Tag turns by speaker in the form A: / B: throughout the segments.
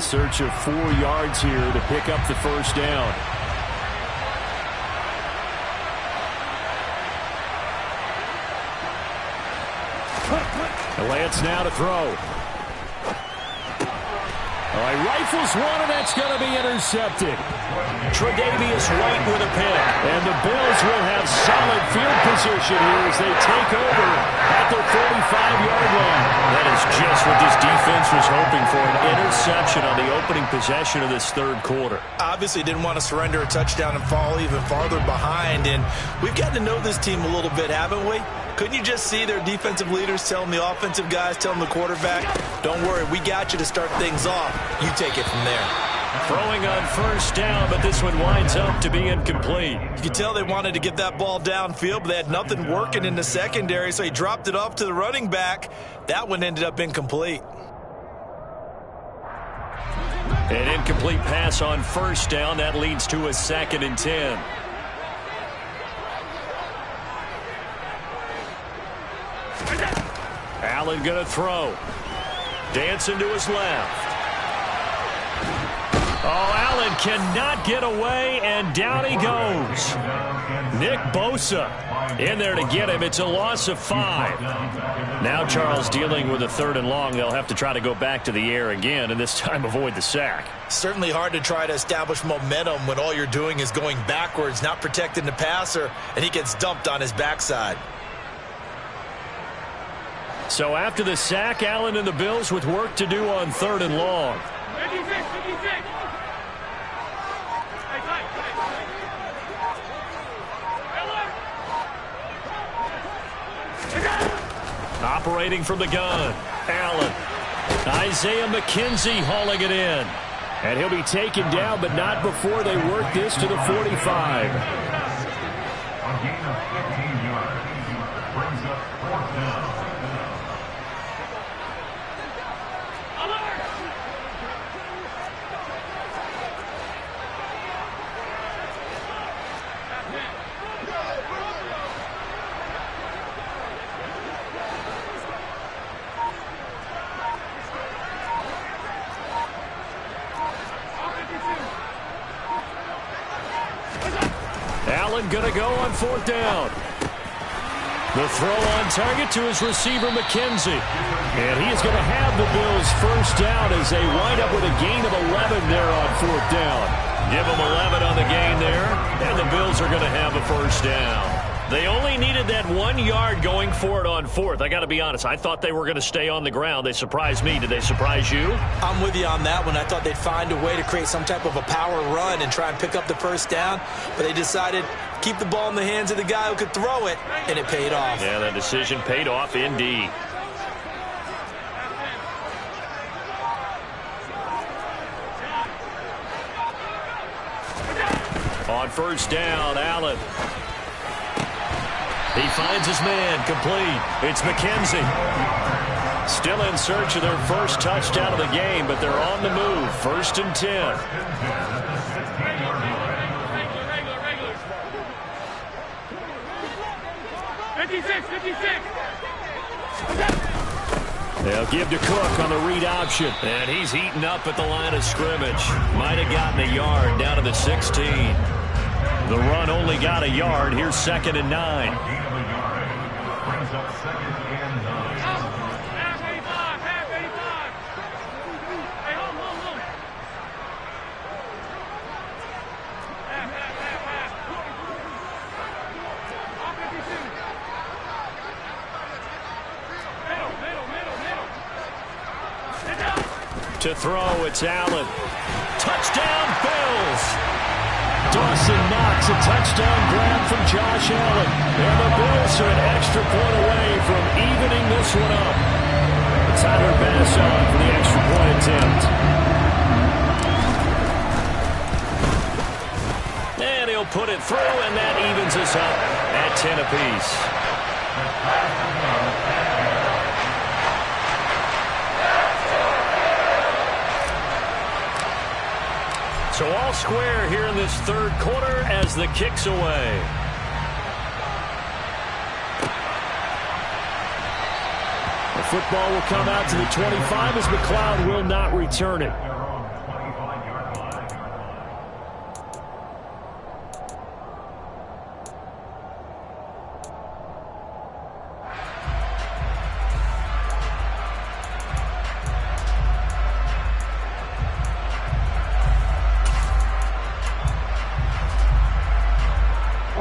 A: in search of 4 yards here to pick up the first down. Lance now to throw. All right, rifles one, and that's going to be intercepted. Tre'Davious White with a pick. And the Bills will have solid field position here as they take over at their 45-yard line. That is just what this defense was hoping for, an interception on the opening possession of this third quarter.
B: Obviously didn't want to surrender a touchdown and fall even farther behind. And we've gotten to know this team a little bit, haven't we? Couldn't you just see their defensive leaders telling the offensive guys, telling the quarterback, don't worry, we got you to start things off. You take it from there.
A: Throwing on first down, but this one winds up to be incomplete.
B: You could tell they wanted to get that ball downfield, but they had nothing working in the secondary, so he dropped it off to the running back. That one ended up incomplete.
A: An incomplete pass on first down. That leads to a 2nd and 10. Allen going to throw. Dancing to his left. Oh, Allen cannot get away, and down he goes. Nick Bosa in there to get him. It's a loss of 5. Now Charles dealing with a 3rd and long. They'll have to try to go back to the air again, and this time avoid the sack.
B: Certainly hard to try to establish momentum when all you're doing is going backwards, not protecting the passer, and he gets dumped on his backside.
A: So after the sack, Allen and the Bills with work to do on 3rd and long.
C: 56.
A: Operating from the gun, Allen. Isaiah McKenzie hauling it in. And he'll be taken down, but not before they work this to the 45.
D: A gain of 15 yards brings up 4th down.
A: Allen going to go on 4th down. The throw on target to his receiver, McKenzie. And he is going to have the Bills first down as they wind up with a gain of 11 there on 4th down. Give them 11 on the gain there, and the Bills are going to have a first down. They only needed that 1 yard going for it on 4th. I got to be honest, I thought they were going to stay on the ground. They surprised me. Did they surprise you?
B: I'm with you on that one. I thought they'd find a way to create some type of a power run and try and pick up the first down, but they decided keep the ball in the hands of the guy who could throw it, and it paid off.
A: Yeah, that decision paid off indeed. On first down, Allen. He finds his man, complete. It's McKenzie. Still in search of their first touchdown of the game, but they're on the move. 1st and 10. They'll give to Cook on the read option. And he's heating up at the line of scrimmage. Might have gotten a yard down to the 16. The run only got a yard. Here's 2nd and 9.
D: Brings up 2nd and 9.
C: Half 85. Hey, hold. Half. Off 52. Middle.
A: To throw, it's Allen. Touchdown, Bills! Dawson Knox, a touchdown grab from Josh Allen. And the Bills are an extra point away from evening this one up. Tyler Bass on for the extra point attempt. And he'll put it through, and that evens us up at 10 apiece. So all square here in this third quarter as the kick's away. The football will come out to the 25 as McLeod will not return it.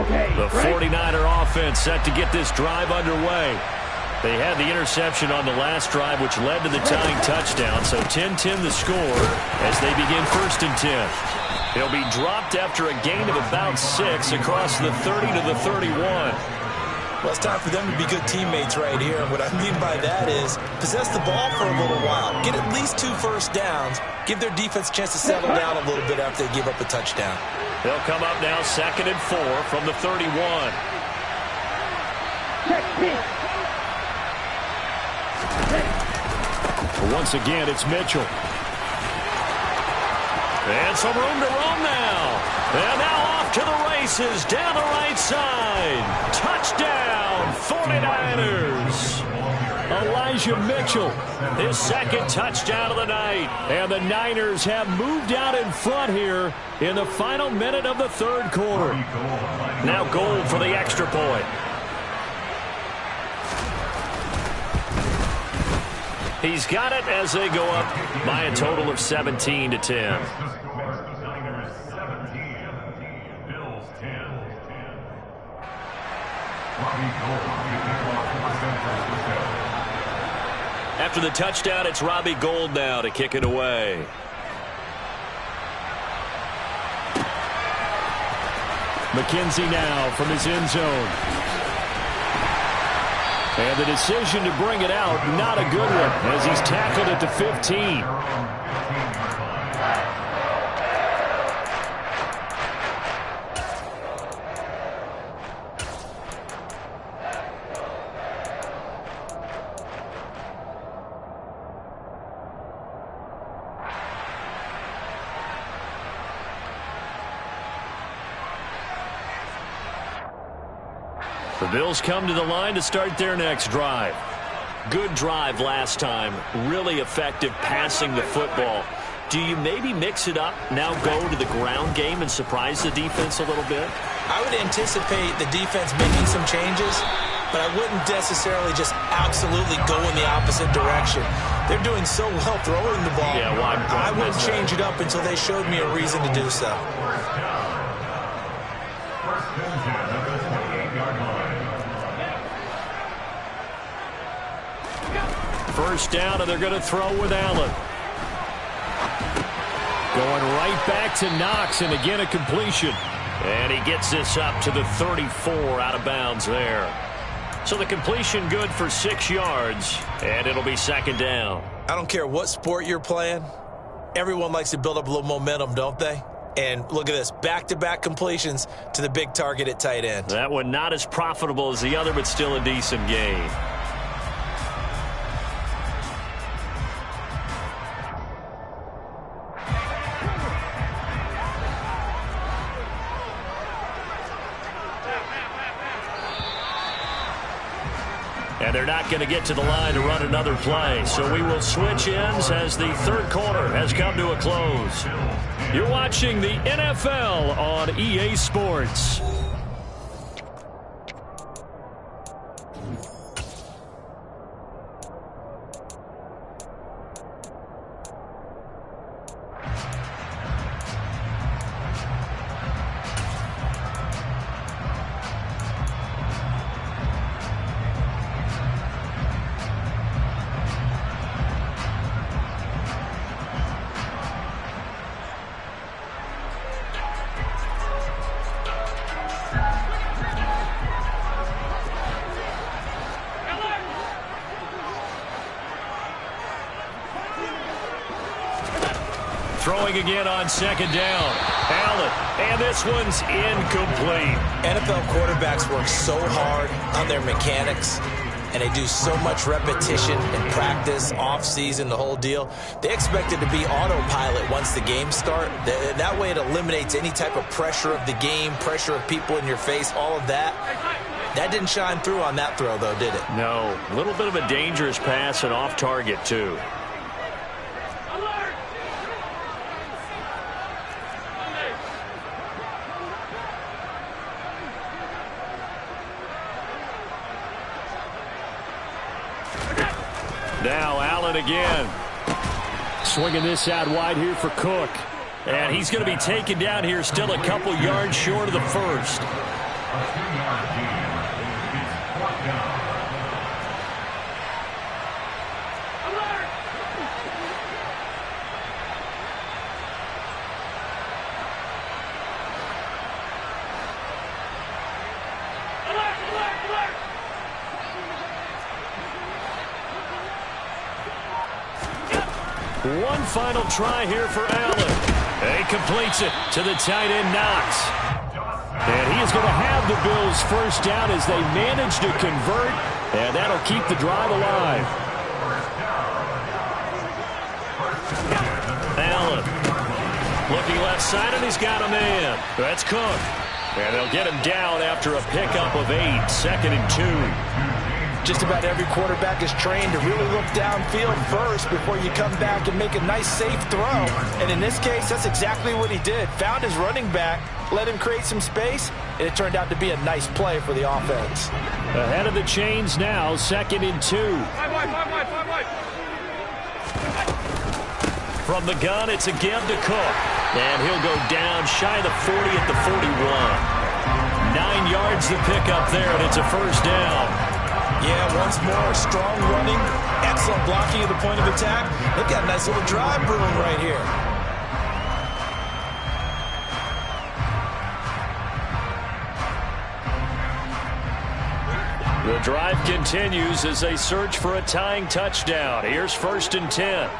A: The 49er offense set to get this drive underway. They had the interception on the last drive, which led to the tying touchdown. So 10-10 the score as they begin 1st and 10. They'll be dropped after a gain of about 6 across the 30 to the 31.
B: Well, it's time for them to be good teammates right here. And what I mean by that is possess the ball for a little while. Get at least 2 first downs. Give their defense a chance to settle down a little bit after they give up a touchdown.
A: They'll come up now 2nd and 4 from the 31. Once again, it's Mitchell. And some room to roam now. And now off to the races down the right side. Touchdown, 49ers. Elijah Mitchell, his 2nd touchdown of the night. And the Niners have moved out in front here in the final minute of the 3rd quarter. Now Gold for the extra point. He's got it as they go up by a total of 17-10. After the touchdown, it's Robbie Gould now to kick it away. McKenzie now from his end zone. And the decision to bring it out, not a good one, as he's tackled at the 15. The Bills come to the line to start their next drive. Good drive last time. Really effective passing the football. Do you maybe mix it up, now go to the ground game and surprise the defense a little bit?
B: I would anticipate the defense making some changes, but I wouldn't necessarily just absolutely go in the opposite direction. They're doing so well throwing the ball.
A: Yeah, well,
B: I wouldn't change it up until they showed me a reason to do so.
A: First down, and they're going to throw with Allen. Going right back to Knox, and again a completion. And he gets this up to the 34 out of bounds there. So the completion good for 6 yards, and it'll be 2nd down.
B: I don't care what sport you're playing. Everyone likes to build up a little momentum, don't they? And look at this, back-to-back completions to the big target at tight end.
A: That one not as profitable as the other, but still a decent gain. And they're not going to get to the line to run another play. So we will switch ends as the 3rd quarter has come to a close. You're watching the NFL on EA Sports. Throwing again on 2nd down. Allen, and this one's incomplete.
B: NFL quarterbacks work so hard on their mechanics, and they do so much repetition and practice, off-season, the whole deal. They expect it to be autopilot once the games start. That way it eliminates any type of pressure of the game, pressure of people in your face, all of that. That didn't shine through on that throw, though, did it?
A: No. A little bit of a dangerous pass and off target, too. Now Allen again. Swinging this out wide here for Cook. And he's going to be taken down here still a couple yards short of the first.
D: A 2-yard gain. It's 4th down.
C: Alert! Alert! Alert! Alert!
A: One final try here for Allen. He completes it to the tight end, Knox. And he is going to have the Bills first down as they manage to convert, and that'll keep the drive alive. Allen looking left side, and he's got a man. That's Cook. And they'll get him down after a pickup of 8, 2nd and 2.
B: Just about every quarterback is trained to really look downfield first before you come back and make a nice, safe throw. And in this case, that's exactly what he did. Found his running back, let him create some space, and it turned out to be a nice play for the offense.
A: Ahead of the chains now, 2nd and 2.
C: Five.
A: From the gun, it's again to Cook. And he'll go down shy of the 40 at the 41. 9 yards to pick up there, and it's a first down.
B: Yeah, once more, strong running, excellent blocking at the point of attack. They've got a nice little drive brewing right here.
A: The drive continues as they search for a tying touchdown. Here's 1st and 10.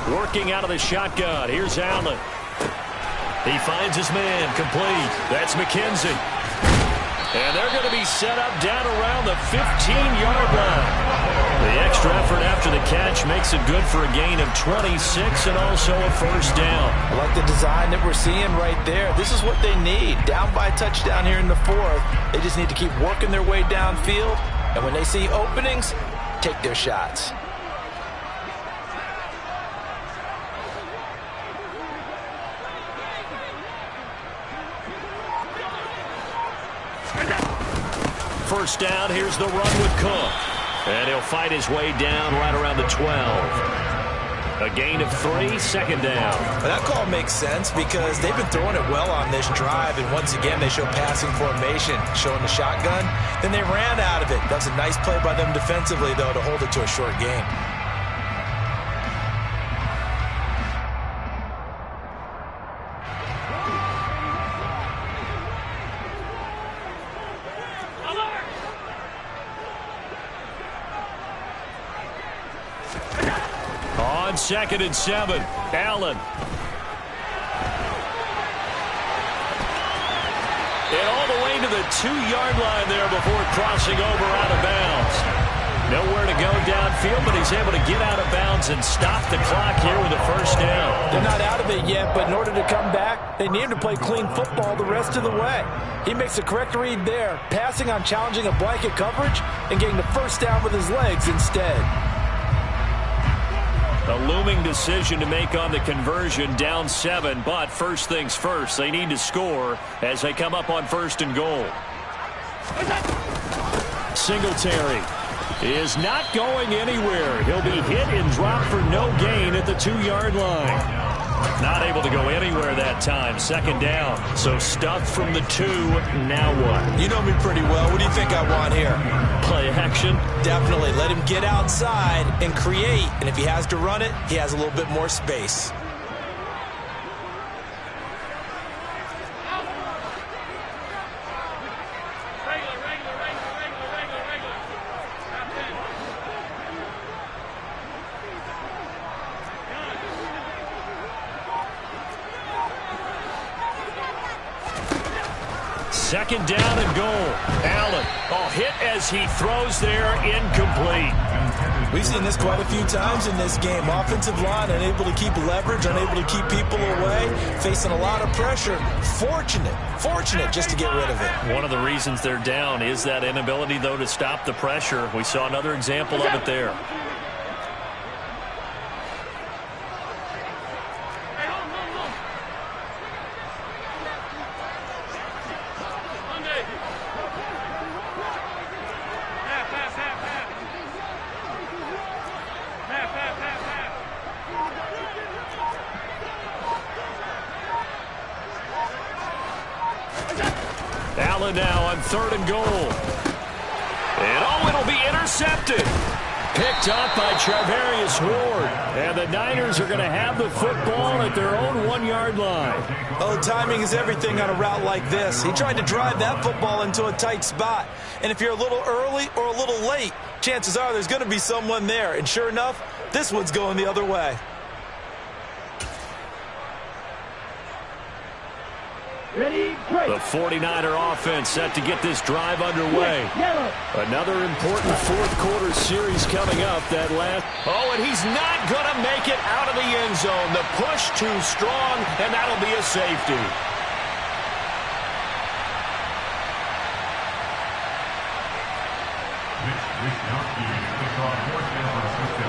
A: Working out of the shotgun. Here's Allen. He finds his man complete. That's McKenzie. And they're going to be set up down around the 15-yard line. The extra effort after the catch makes it good for a gain of 26 and also a first down.
B: I like the design that we're seeing right there. This is what they need. Down by a touchdown here in the 4th. They just need to keep working their way downfield. And when they see openings, take their shots.
A: First down, here's the run with Cook. And he'll fight his way down right around the 12. A gain of 3, 2nd down.
B: Well, that call makes sense because they've been throwing it well on this drive, and once again they show passing formation, showing the shotgun. Then they ran out of it. That's a nice play by them defensively, though, to hold it to a short game.
A: On 2nd and 7, Allen. And all the way to the 2-yard line there before crossing over out of bounds. Nowhere to go downfield, but he's able to get out of bounds and stop the clock here with a first down.
B: They're not out of it yet, but in order to come back, they need him to play clean football the rest of the way. He makes the correct read there, passing on challenging a blanket coverage and getting the first down with his legs instead.
A: A looming decision to make on the conversion, down 7, but first things first, they need to score as they come up on 1st and goal. Singletary is not going anywhere. He'll be hit and dropped for no gain at the 2-yard line. Not able to go anywhere that time. 2nd down. So stuffed from the 2. Now what?
B: You know me pretty well. What do you think I want here?
A: Play action?
B: Definitely. Let him get outside and create. And if he has to run it, he has a little bit more space.
A: Second down and goal. Allen, hit as he throws there, incomplete.
B: We've seen this quite a few times in this game. Offensive line unable to keep leverage, unable to keep people away, facing a lot of pressure. Fortunate just to get rid of it.
A: One of the reasons they're down is that inability, though, to stop the pressure. We saw another example of it there. Allen now on 3rd and goal. And oh, it'll be intercepted. Picked up by Charvarius Ward. And the Niners are going to have the football at their own 1-yard line.
B: Oh, timing is everything on a route like this. He tried to drive that football into a tight spot. And if you're a little early or a little late, chances are there's going to be someone there. And sure enough, this one's going the other way.
A: The 49er offense set to get this drive underway. Another important fourth-quarter series coming up. That last. Oh, and he's not going to make it out of the end zone. The push too strong, and that'll be a safety.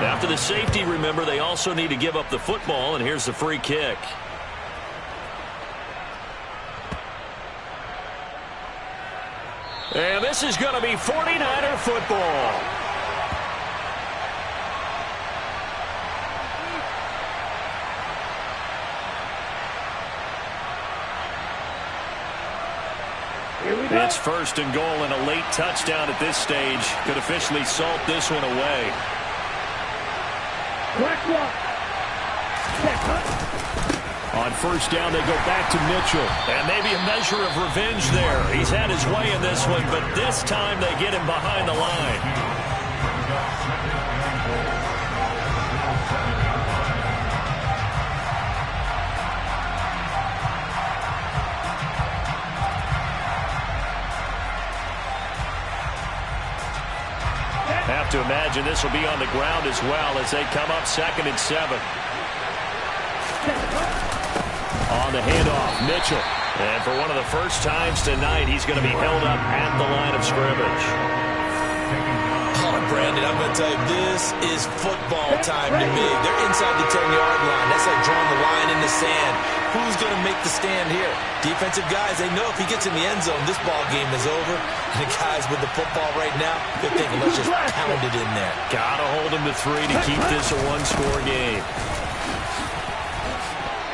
A: After the safety, remember, they also need to give up the football, and here's the free kick. And this is going to be 49er football. It's 1st and goal, and a late touchdown at this stage could officially salt this one away. On 1st down, they go back to Mitchell. And maybe a measure of revenge there. He's had his way in this one, but this time they get him behind the line. Have to imagine this will be on the ground as well as they come up 2nd and 7. On the handoff, Mitchell. And for one of the first times tonight, he's going to be held up at the line of scrimmage.
B: Oh, Brandon, I'm going to tell you, this is football time to me. They're inside the 10-yard line. That's like drawing the line in the sand. Who's going to make the stand here? Defensive guys, they know if he gets in the end zone, this ball game is over. And the guys with the football right now, they're thinking, let's just pound it in there.
A: Got to hold him to 3 to keep this a one-score game.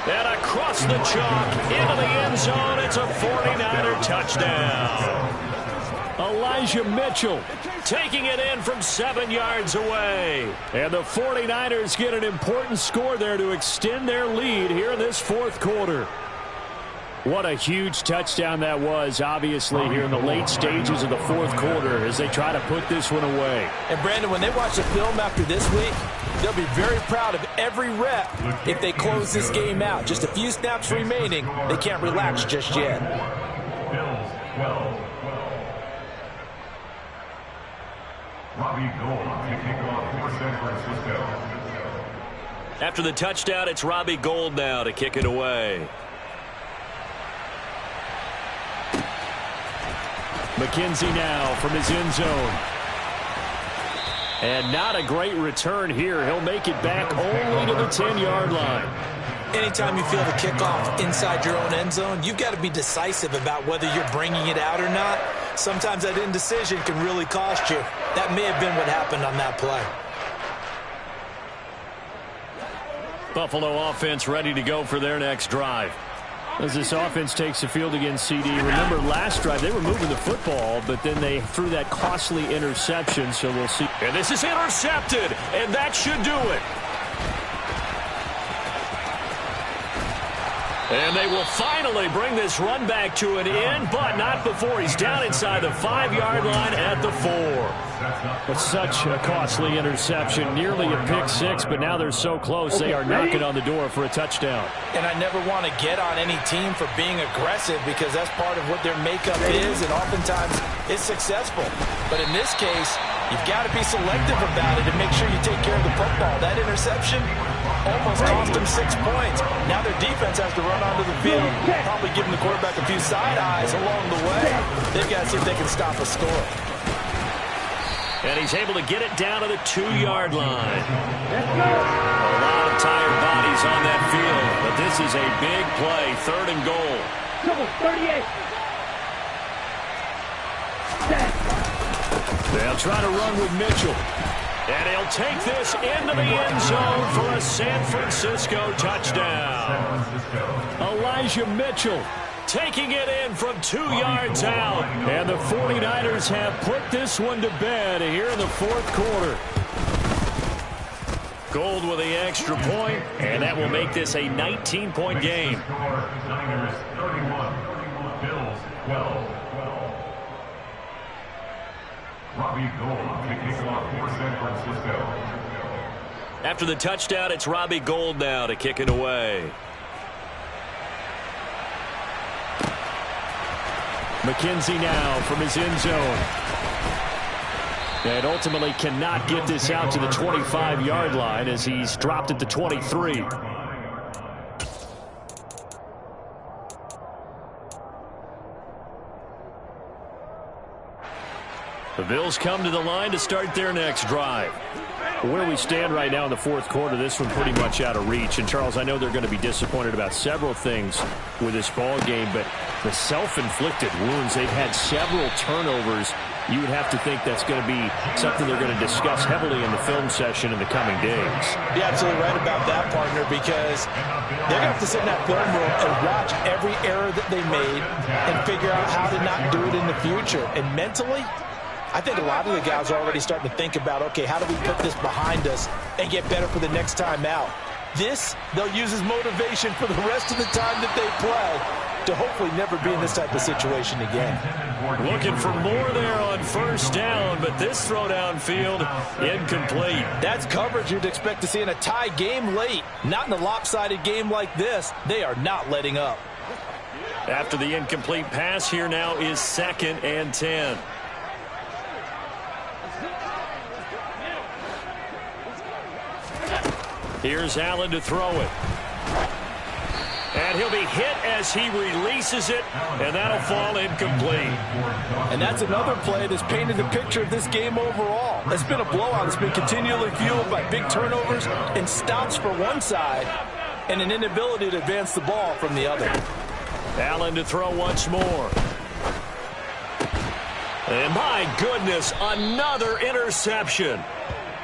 A: And across the chalk, into the end zone, it's a 49er touchdown. Elijah Mitchell taking it in from 7 yards away. And the 49ers get an important score there to extend their lead here in this 4th quarter. What a huge touchdown that was, obviously, here in the late stages of the 4th quarter as they try to put this one away.
B: And, Brandon, when they watch the film after this week, they'll be very proud of every rep if they close this game out. Just a few snaps remaining. They can't relax just yet.
D: Bills 12. Robbie Gould to kick off for San Francisco.
A: After the touchdown, it's Robbie Gould now to kick it away. McKenzie now from his end zone. And not a great return here. He'll make it back only to the 10-yard line.
B: Anytime you feel the kickoff inside your own end zone, you've got to be decisive about whether you're bringing it out or not. Sometimes that indecision can really cost you. That may have been what happened on that play.
A: Buffalo offense ready to go for their next drive. As this offense takes the field against CD, remember last drive they were moving the football, but then they threw that costly interception, so we'll see. And this is intercepted, and that should do it. And they will finally bring this run back to an end, but not before he's down inside the 5-yard line at the 4. But such a costly interception, nearly a pick six, but now they're so close they are knocking on the door for a touchdown.
B: And I never want to get on any team for being aggressive because that's part of what their makeup is, and oftentimes it's successful. But in this case, you've got to be selective about it and make sure you take care of the football. That interception almost cost them 6 points. Now their defense has to run onto the field, probably giving the quarterback a few side eyes along the way. They've got to see if they can stop a score.
A: And he's able to get it down to the 2-yard line. A lot of tired bodies on that field, but this is a big play, 3rd and goal. 38. They'll try to run with Mitchell. And he'll take this into the end zone for a San Francisco touchdown. Elijah Mitchell taking it in from 2 yards out. And the 49ers have put this one to bed here in the fourth quarter. Gold with the extra point, and that will make this a 19-point game.
D: Niners 31, Bills 12. Robbie Gould to kick off for San Francisco.
A: After the touchdown, it's Robbie Gould now to kick it away. McKenzie now from his end zone. And ultimately cannot get this out to the 25-yard line as he's dropped at the 23. The Bills come to the line to start their next drive. Where we stand right now in the fourth quarter, this one pretty much out of reach. And, Charles, I know they're going to be disappointed about several things with this ball game, but the self-inflicted wounds, they've had several turnovers. You would have to think that's going to be something they're going to discuss heavily in the film session in the coming days.
B: You're absolutely right about that, partner, because they're going to have to sit in that film room and watch every error that they made and figure out how to not do it in the future. And mentally, I think a lot of the guys are already starting to think about, okay, how do we put this behind us and get better for the next time out? This, they'll use as motivation for the rest of the time that they play to hopefully never be in this type of situation again.
A: Looking for more there on first down, but this throw downfield incomplete.
B: That's coverage you'd expect to see in a tie game late. Not in a lopsided game like this. They are not letting up.
A: After the incomplete pass, here now is 2nd and 10. Here's Allen to throw it. And he'll be hit as he releases it, and that'll fall incomplete.
B: And that's another play that's painted the picture of this game overall. It's been a blowout. It's been continually fueled by big turnovers and stops for one side and an inability to advance the ball from the other.
A: Allen to throw once more. And my goodness, another interception.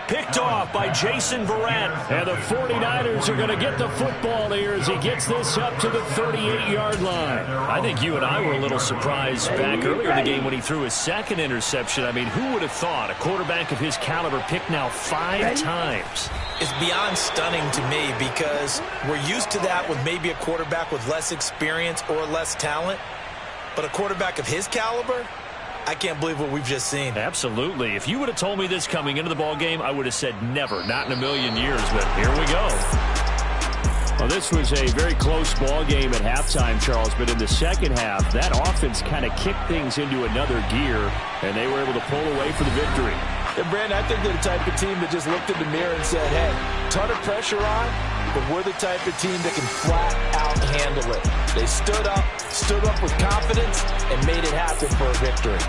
A: Picked off by Jason Verrett. And the 49ers are going to get the football here as he gets this up to the 38-yard line. I think you and I were a little surprised back earlier in the game when he threw his 2nd interception. I mean, who would have thought a quarterback of his caliber picked now 5 times?
B: It's beyond stunning to me because we're used to that with maybe a quarterback with less experience or less talent. But a quarterback of his caliber, I can't believe what we've just seen.
A: Absolutely. If you would have told me this coming into the ball game, I would have said never, not in a million years. But here we go. Well, this was a very close ball game at halftime, Charles. But in the second half, that offense kind of kicked things into another gear, and they were able to pull away for the victory.
B: And Brandon, I think they're the type of team that just looked in the mirror and said, hey, ton of pressure on, but we're the type of team that can flat out handle it. They stood up with confidence, and made it happen for a victory.